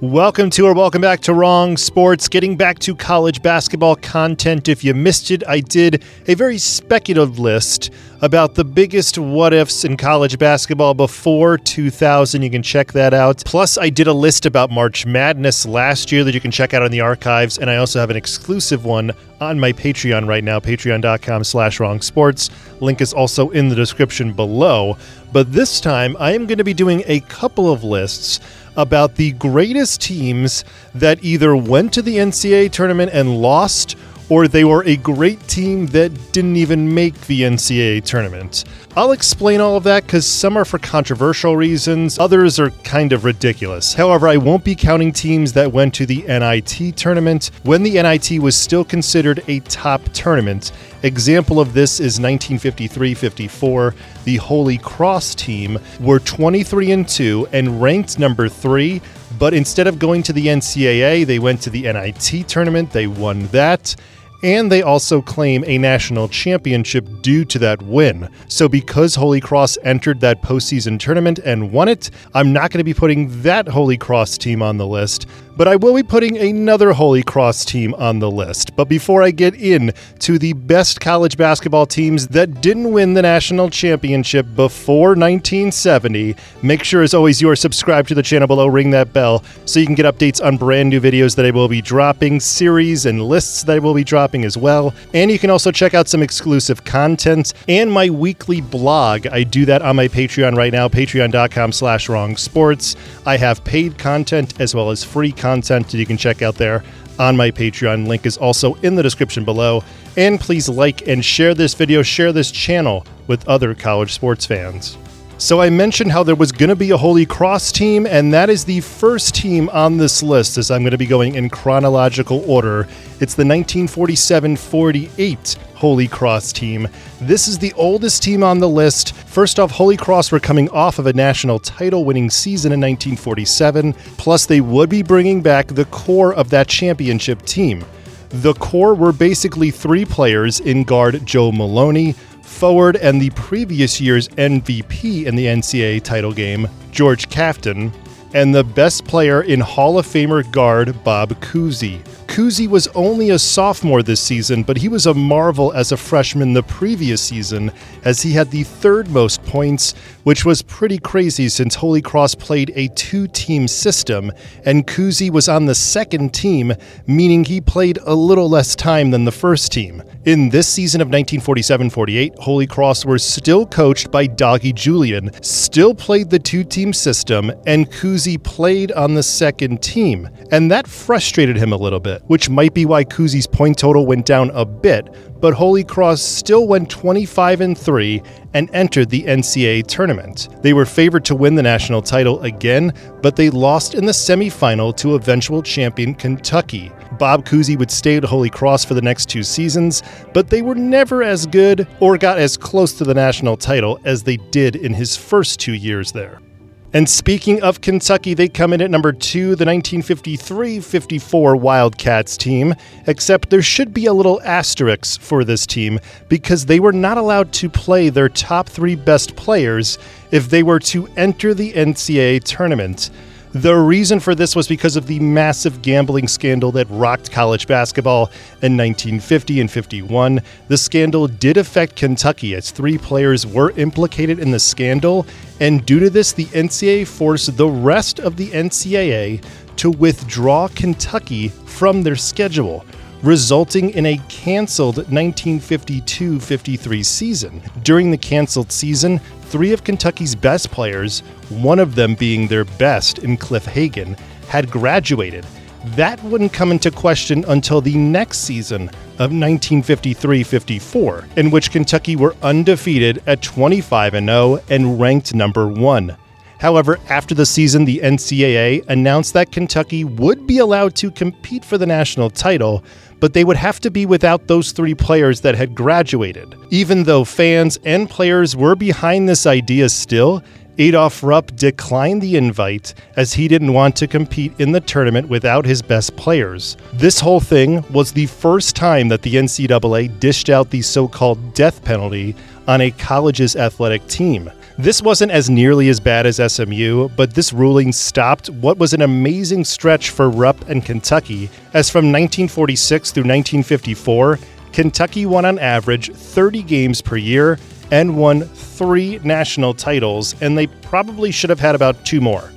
Welcome back to Wrong Sports, getting back to college basketball content. If you missed it, I did a very speculative list about the biggest what-ifs in college basketball before 2000. You can check that out. Plus, I did a list about March Madness last year that you can check out in the archives, and I also have an exclusive one on my Patreon right now, patreon.com/wrongsports. Link is also in the description below. But this time, I am going to be doing a couple of lists about the greatest teams that either went to the NCAA tournament and lost, or they were a great team that didn't even make the NCAA tournament. I'll explain all of that because some are for controversial reasons, others are kind of ridiculous. However, I won't be counting teams that went to the NIT tournament when the NIT was still considered a top tournament. Example of this is 1953-54. The Holy Cross team were 23-2 and ranked number 3, but instead of going to the NCAA, they went to the NIT tournament. They won that. And they also claim a national championship due to that win. So because Holy Cross entered that postseason tournament and won it, I'm not going to be putting that Holy Cross team on the list, but I will be putting another Holy Cross team on the list. But before I get into the best college basketball teams that didn't win the national championship before 1970, make sure as always you are subscribed to the channel below, ring that bell so you can get updates on brand new videos that I will be dropping, series and lists that I will be dropping as well. And you can also check out some exclusive content and my weekly blog. I do that on my Patreon right now, patreon.com/wrongsports. I have paid content as well as free content that you can check out there on my Patreon. Link is also in the description below. And please like and share this video, share this channel with other college sports fans. So I mentioned how there was going to be a Holy Cross team, and that is the first team on this list as I'm going to be going in chronological order. It's the 1947-48 Holy Cross team. This is the oldest team on the list. First off, Holy Cross were coming off of a national title winning season in 1947, plus they would be bringing back the core of that championship team. The core were basically 3 players in guard Joe Maloney, forward and the previous year's MVP in the NCAA title game, George Kafton, and the best player in Hall of Famer guard Bob Cousy. Cousy was only a sophomore this season, but he was a marvel as a freshman the previous season, as he had the 3rd most points, which was pretty crazy since Holy Cross played a 2-team system, and Cousy was on the 2nd team, meaning he played a little less time than the first team. In this season of 1947-48, Holy Cross were still coached by Doggy Julian, still played the 2-team system, and Cousy played on the 2nd team, and that frustrated him a little bit, which might be why Cousy's point total went down a bit, but Holy Cross still went 25-3 and entered the NCAA tournament. They were favored to win the national title again, but they lost in the semifinal to eventual champion Kentucky. Bob Cousy would stay at Holy Cross for the next 2 seasons, but they were never as good or got as close to the national title as they did in his first 2 years there. And speaking of Kentucky, they come in at number 2, the 1953-54 Wildcats team, except there should be a little asterisk for this team because they were not allowed to play their top 3 best players if they were to enter the NCAA tournament. The reason for this was because of the massive gambling scandal that rocked college basketball in 1950 and 51. The scandal did affect Kentucky as 3 players were implicated in the scandal, and due to this, the NCAA forced the rest of the NCAA to withdraw Kentucky from their schedule, resulting in a canceled 1952-53 season. During the canceled season, 3 of Kentucky's best players, one of them being their best in Cliff Hagan, had graduated. That wouldn't come into question until the next season of 1953-54, in which Kentucky were undefeated at 25-0 and ranked number 1. However, after the season, the NCAA announced that Kentucky would be allowed to compete for the national title, but they would have to be without those 3 players that had graduated. Even though fans and players were behind this idea still, Adolph Rupp declined the invite as he didn't want to compete in the tournament without his best players. This whole thing was the first time that the NCAA dished out the so-called death penalty on a college's athletic team. This wasn't as nearly as bad as SMU, but this ruling stopped what was an amazing stretch for Rupp and Kentucky, as from 1946 through 1954, Kentucky won on average 30 games per year and won 3 national titles, and they probably should have had about 2 more.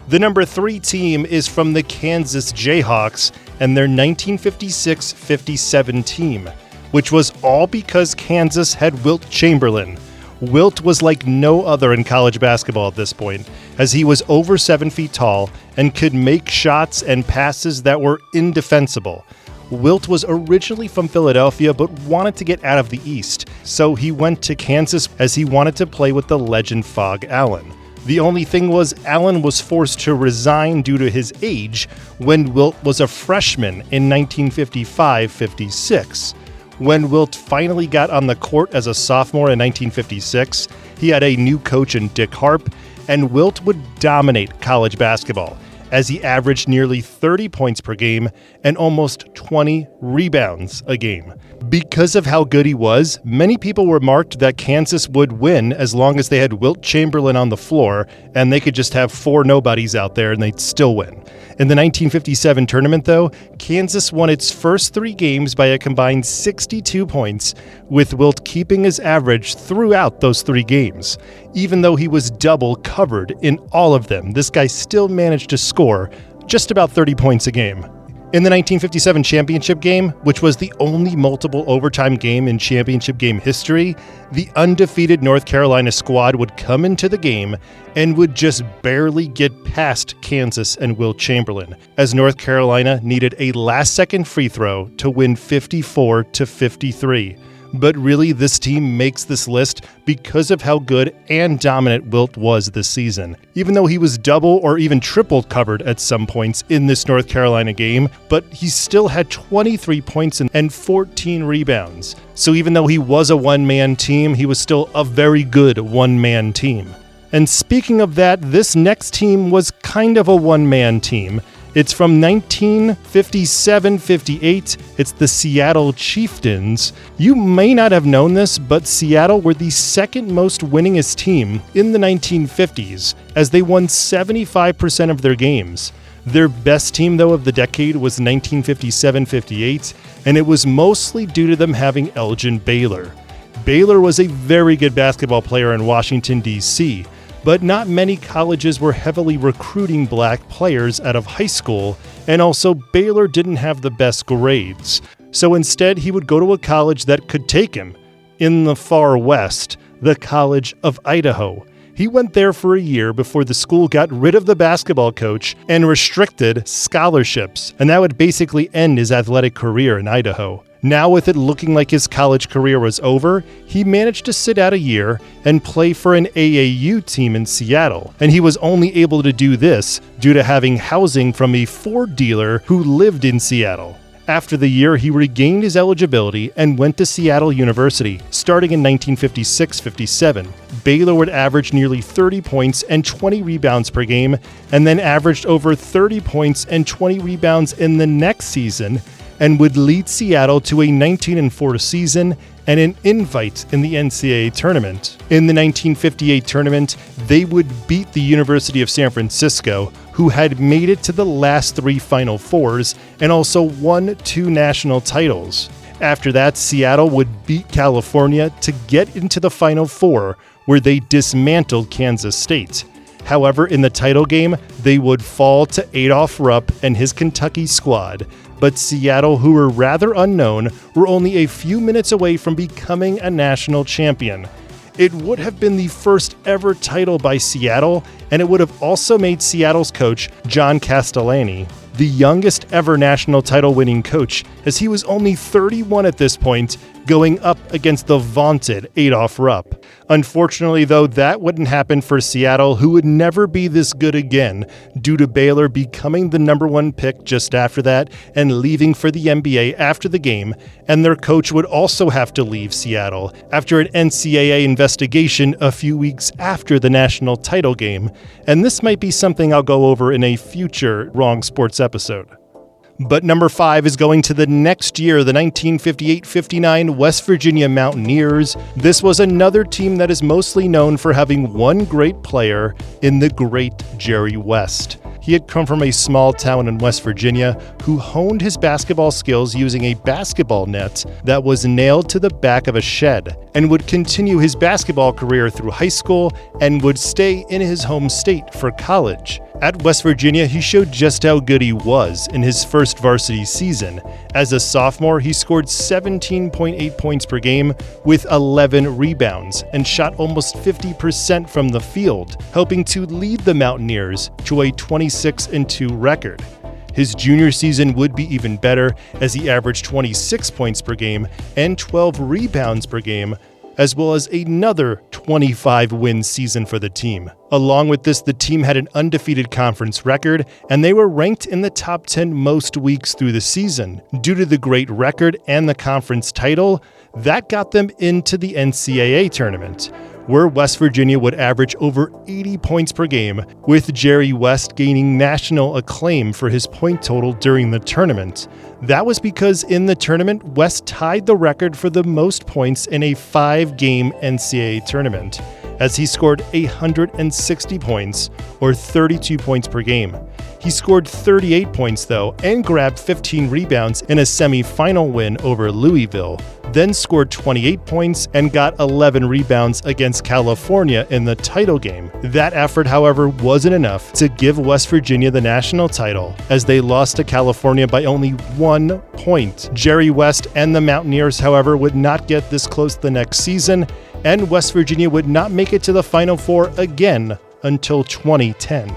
The number 3 team is from the Kansas Jayhawks and their 1956-57 team, which was all because Kansas had Wilt Chamberlain. Wilt was like no other in college basketball at this point, as he was over 7 feet tall and could make shots and passes that were indefensible. Wilt was originally from Philadelphia but wanted to get out of the East, so he went to Kansas as he wanted to play with the legend Phog Allen. The only thing was Allen was forced to resign due to his age when Wilt was a freshman in 1955-56. When Wilt finally got on the court as a sophomore in 1956, he had a new coach in Dick Harp, and Wilt would dominate college basketball, as he averaged nearly 30 points per game and almost 20 rebounds a game. Because of how good he was, many people remarked that Kansas would win as long as they had Wilt Chamberlain on the floor, and they could just have 4 nobodies out there and they'd still win. In the 1957 tournament, though, Kansas won its first 3 games by a combined 62 points, with Wilt keeping his average throughout those 3 games. Even though he was double covered in all of them, this guy still managed to score just about 30 points a game. In the 1957 championship game, which was the only multiple overtime game in championship game history, the undefeated North Carolina squad would come into the game and would just barely get past Kansas and Wilt Chamberlain, as North Carolina needed a last-second free throw to win 54-53. But really, this team makes this list because of how good and dominant Wilt was this season. Even though he was double or even triple covered at some points in this North Carolina game, but he still had 23 points and 14 rebounds. So even though he was a one-man team, he was still a very good one-man team. And speaking of that, this next team was kind of a one-man team. It's from 1957-58. It's the Seattle Chieftains. You may not have known this, but Seattle were the second most winningest team in the 1950s, as they won 75% of their games. Their best team, though, of the decade was 1957-58, and it was mostly due to them having Elgin Baylor. Baylor was a very good basketball player in Washington, D.C., but not many colleges were heavily recruiting black players out of high school, and also Baylor didn't have the best grades. So instead, he would go to a college that could take him, in the far west, the College of Idaho. He went there for a year before the school got rid of the basketball coach and restricted scholarships, and that would basically end his athletic career in Idaho. Now, with it looking like his college career was over, he managed to sit out a year and play for an AAU team in Seattle, and he was only able to do this due to having housing from a Ford dealer who lived in Seattle. After the year, he regained his eligibility and went to Seattle University, starting in 1956-57. Baylor would average nearly 30 points and 20 rebounds per game, and then averaged over 30 points and 20 rebounds in the next season, and would lead Seattle to a 19-4 season and an invite in the NCAA Tournament. In the 1958 tournament, they would beat the University of San Francisco, who had made it to the last 3 Final Fours and also won 2 national titles. After that, Seattle would beat California to get into the Final Four, where they dismantled Kansas State. However, in the title game, they would fall to Adolph Rupp and his Kentucky squad, but Seattle, who were rather unknown, were only a few minutes away from becoming a national champion. It would have been the first ever title by Seattle, and it would have also made Seattle's coach, John Castellani, the youngest ever national title winning coach, as he was only 31 at this point, going up against the vaunted Adolph Rupp. Unfortunately, though, that wouldn't happen for Seattle, who would never be this good again, due to Baylor becoming the number 1 pick just after that and leaving for the NBA after the game, and their coach would also have to leave Seattle after an NCAA investigation a few weeks after the national title game, and this might be something I'll go over in a future Wrong Sports episode. But number 5 is going to the next year, the 1958-59 West Virginia Mountaineers. This was another team that is mostly known for having one great player in the great Jerry West. He had come from a small town in West Virginia who honed his basketball skills using a basketball net that was nailed to the back of a shed, and would continue his basketball career through high school and would stay in his home state for college. At West Virginia, he showed just how good he was in his first varsity season. As a sophomore, he scored 17.8 points per game with 11 rebounds and shot almost 50% from the field, helping to lead the Mountaineers to a 26-2 record. His junior season would be even better as he averaged 26 points per game and 12 rebounds per game, as well as another 25-win season for the team. Along with this, the team had an undefeated conference record, and they were ranked in the top 10 most weeks through the season. Due to the great record and the conference title, that got them into the NCAA Tournament, where West Virginia would average over 80 points per game, with Jerry West gaining national acclaim for his point total during the tournament. That was because in the tournament, West tied the record for the most points in a 5-game NCAA tournament, as he scored 160 points, or 32 points per game. He scored 38 points, though, and grabbed 15 rebounds in a semifinal win over Louisville, then scored 28 points and got 11 rebounds against California in the title game. That effort, however, wasn't enough to give West Virginia the national title, as they lost to California by only 1 point. Jerry West and the Mountaineers, however, would not get this close the next season, and West Virginia would not make it to the Final Four again until 2010.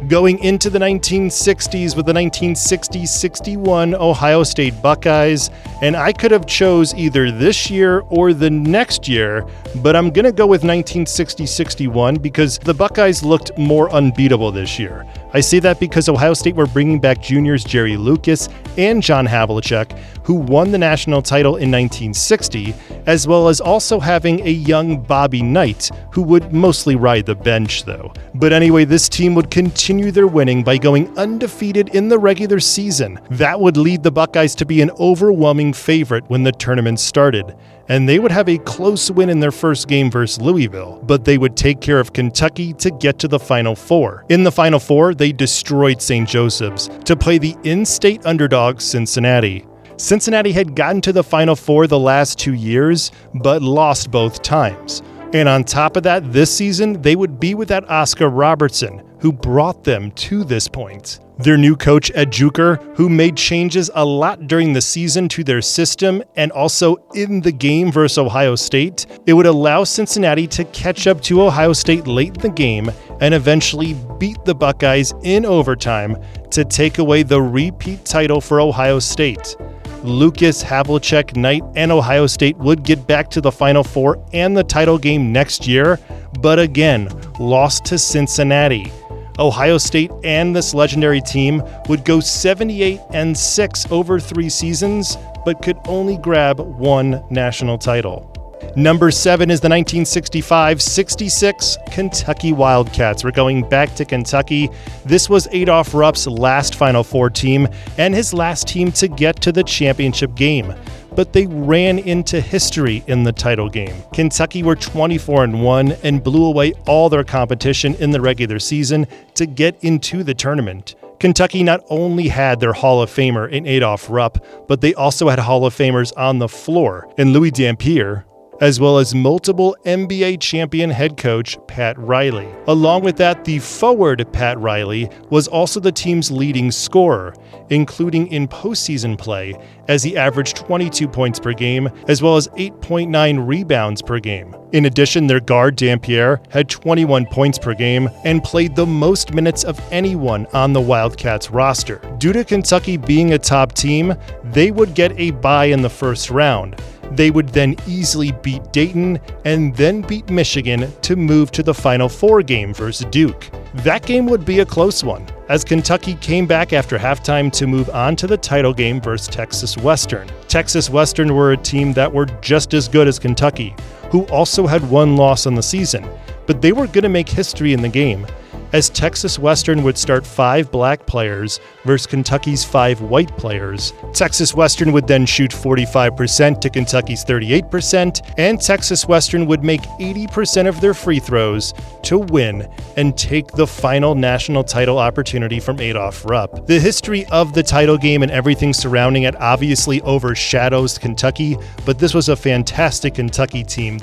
Going into the 1960s with the 1960-61 Ohio State Buckeyes, and I could have chose either this year or the next year, but I'm going to go with 1960-61 because the Buckeyes looked more unbeatable this year. I say that because Ohio State were bringing back juniors Jerry Lucas and John Havlicek, who won the national title in 1960, as well as also having a young Bobby Knight, who would mostly ride the bench though. But anyway, this team would continue their winning by going undefeated in the regular season. That would lead the Buckeyes to be an overwhelming favorite when the tournament started, and they would have a close win in their first game versus Louisville, but they would take care of Kentucky to get to the Final Four. In the Final Four, they destroyed St. Joseph's to play the in-state underdog Cincinnati. Cincinnati had gotten to the Final Four the last 2 years, but lost both times. And on top of that, this season, they would be without Oscar Robertson, who brought them to this point. Their new coach, Ed Juker, who made changes a lot during the season to their system and also in the game versus Ohio State, it would allow Cincinnati to catch up to Ohio State late in the game and eventually beat the Buckeyes in overtime to take away the repeat title for Ohio State. Lucas, Havlicek, Knight, and Ohio State would get back to the Final Four and the title game next year, but again, lost to Cincinnati. Ohio State and this legendary team would go 78-6 over 3 seasons, but could only grab 1 national title. Number 7 is the 1965-66 Kentucky Wildcats. We're going back to Kentucky. This was Adolph Rupp's last Final Four team and his last team to get to the championship game, but they ran into history in the title game. Kentucky were 24-1 and blew away all their competition in the regular season to get into the tournament. Kentucky not only had their Hall of Famer in Adolph Rupp, but they also had Hall of Famers on the floor in Louis Dampier, as well as multiple NBA champion head coach Pat Riley. Along with that, the forward Pat Riley was also the team's leading scorer, including in postseason play, as he averaged 22 points per game, as well as 8.9 rebounds per game. In addition, their guard Dampier had 21 points per game and played the most minutes of anyone on the Wildcats roster. Due to Kentucky being a top team, they would get a bye in the first round. They would then easily beat Dayton and then beat Michigan to move to the Final Four game versus Duke. That game would be a close one, as Kentucky came back after halftime to move on to the title game versus Texas Western. Texas Western were a team that were just as good as Kentucky, who also had 1 loss on the season, but they were going to make history in the game, as Texas Western would start 5 black players versus Kentucky's 5 white players. Texas Western would then shoot 45% to Kentucky's 38%, and Texas Western would make 80% of their free throws to win and take the final national title opportunity from Adolph Rupp. The history of the title game and everything surrounding it obviously overshadows Kentucky, but this was a fantastic Kentucky team.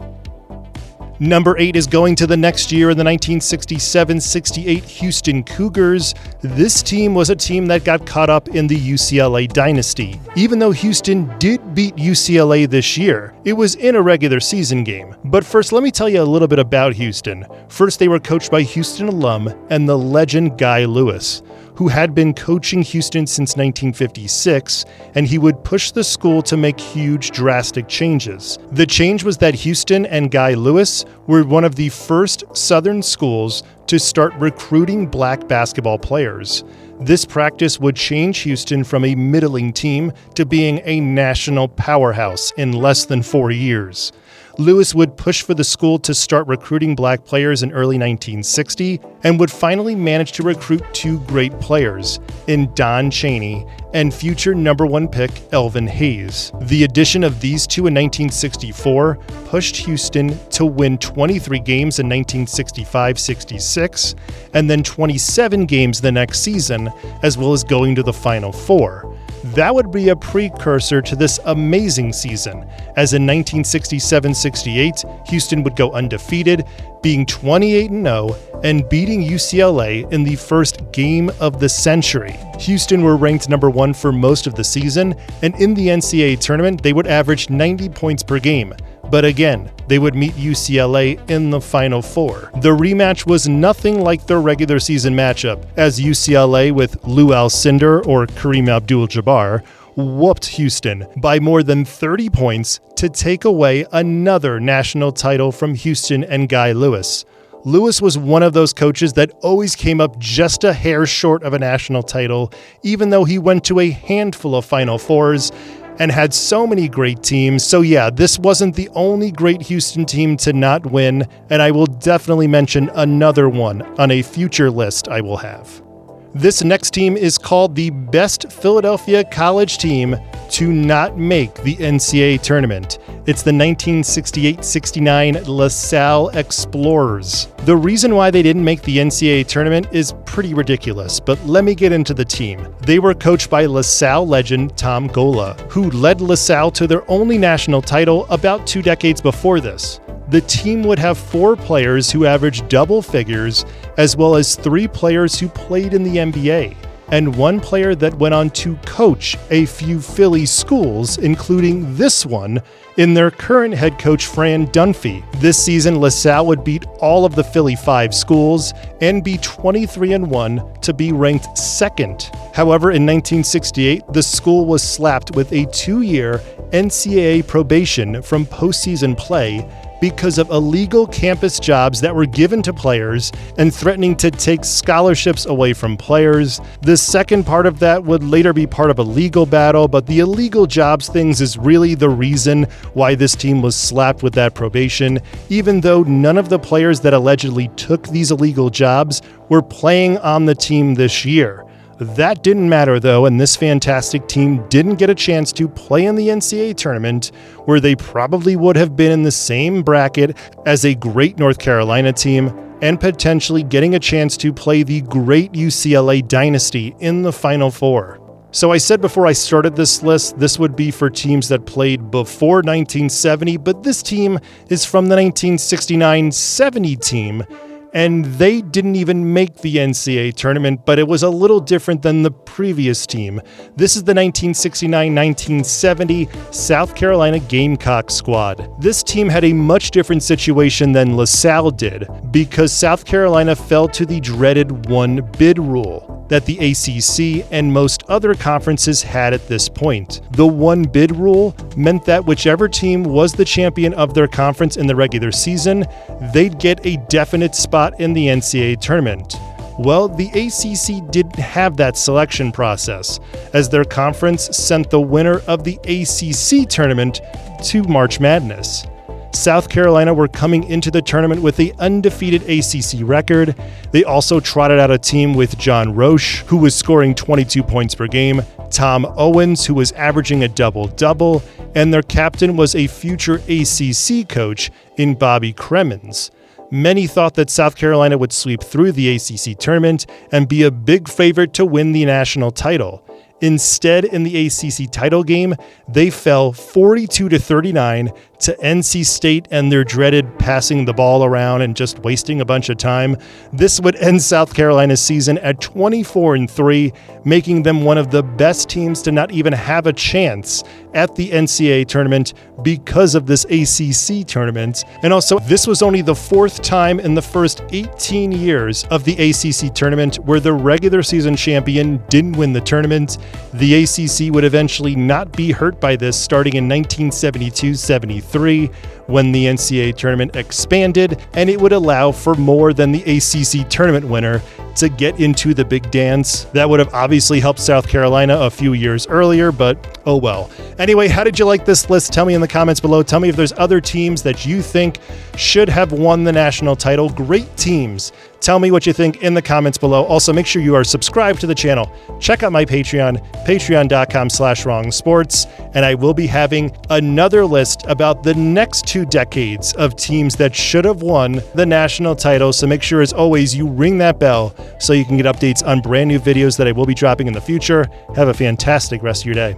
Number 8 is going to the next year in the 1967-68 Houston Cougars. This team was a team that got caught up in the UCLA dynasty. Even though Houston did beat UCLA this year, it was in a regular season game. But first, let me tell you a little bit about Houston. First, they were coached by Houston alum and the legend Guy Lewis, who had been coaching Houston since 1956, and he would push the school to make huge, drastic changes. The change was that Houston and Guy Lewis were one of the first Southern schools to start recruiting black basketball players. This practice would change Houston from a middling team to being a national powerhouse in less than 4 years. Lewis would push for the school to start recruiting black players in early 1960 and would finally manage to recruit 2 great players in Don Chaney and future number 1 pick Elvin Hayes. The addition of these two in 1964 pushed Houston to win 23 games in 1965-66 and then 27 games the next season, as well as going to the Final Four. That would be a precursor to this amazing season, as in 1967-68, Houston would go undefeated, being 28-0 and beating UCLA in the first game of the century. Houston were ranked number 1 for most of the season, and in the NCAA tournament, they would average 90 points per game. But again, they would meet UCLA in the Final Four. The rematch was nothing like their regular season matchup, as UCLA with Lou Alcindor or Kareem Abdul-Jabbar whooped Houston by more than 30 points to take away another national title from Houston and Guy Lewis. Lewis was one of those coaches that always came up just a hair short of a national title, even though he went to a handful of Final Fours and had so many great teams. So yeah, this wasn't the only great Houston team to not win, and I will definitely mention another one on a future list I will have. This next team is called the best Philadelphia college team to not make the NCAA tournament. It's the 1968-69 LaSalle Explorers. The reason why they didn't make the NCAA tournament is pretty ridiculous, but let me get into the team. They were coached by LaSalle legend Tom Gola, who led LaSalle to their only national title about 2 decades before this. The team would have 4 players who averaged double figures, as well as 3 players who played in the NBA, and 1 player that went on to coach a few Philly schools, including this one, in their current head coach Fran Dunphy. This season, LaSalle would beat all of the Philly 5 schools and be 23-1 to be ranked 2nd. However, in 1968, the school was slapped with a 2-year NCAA probation from postseason play because of illegal campus jobs that were given to players and threatening to take scholarships away from players. The second part of that would later be part of a legal battle, but the illegal jobs things is really the reason why this team was slapped with that probation, even though none of the players that allegedly took these illegal jobs were playing on the team this year. That didn't matter though, and this fantastic team didn't get a chance to play in the NCAA tournament, where they probably would have been in the same bracket as a great North Carolina team and potentially getting a chance to play the great UCLA dynasty in the Final Four. So I said before I started this list, this would be for teams that played before 1970, but this team is from the 1969-70 team, and they didn't even make the NCAA tournament, but it was a little different than the previous team. This is the 1969-1970 South Carolina Gamecock squad. This team had a much different situation than LaSalle did, because South Carolina fell to the dreaded one-bid rule that the ACC and most other conferences had at this point. The one-bid rule meant that whichever team was the champion of their conference in the regular season, they'd get a definite spot in the NCAA tournament. Well, the ACC didn't have that selection process, as their conference sent the winner of the ACC tournament to March Madness. South Carolina were coming into the tournament with an undefeated ACC record. They also trotted out a team with John Roche, who was scoring 22 points per game, Tom Owens, who was averaging a double-double, and their captain was a future ACC coach in Bobby Cremins. Many thought that South Carolina would sweep through the ACC tournament and be a big favorite to win the national title. Instead, in the ACC title game, they fell 42-39 to NC State and their dreaded passing the ball around and just wasting a bunch of time. This would end South Carolina's season at 24-3, making them one of the best teams to not even have a chance at the NCAA tournament because of this ACC tournament. And also, this was only the fourth time in the first 18 years of the ACC tournament where the regular season champion didn't win the tournament. The ACC would eventually not be hurt by this starting in 1972-73 when the NCAA tournament expanded, and it would allow for more than the ACC tournament winner to get into the big dance. That would have obviously helped South Carolina a few years earlier, but oh well. Anyway, how did you like this list? Tell me in the comments below. Tell me if there's other teams that you think should have won the national title. Great teams. Tell me what you think in the comments below. Also, make sure you are subscribed to the channel. Check out my Patreon, patreon.com/wrongsports, and I will be having another list about the next 2 decades of teams that should have won the national title. So make sure, as always, you ring that bell so you can get updates on brand new videos that I will be dropping in the future. Have a fantastic rest of your day.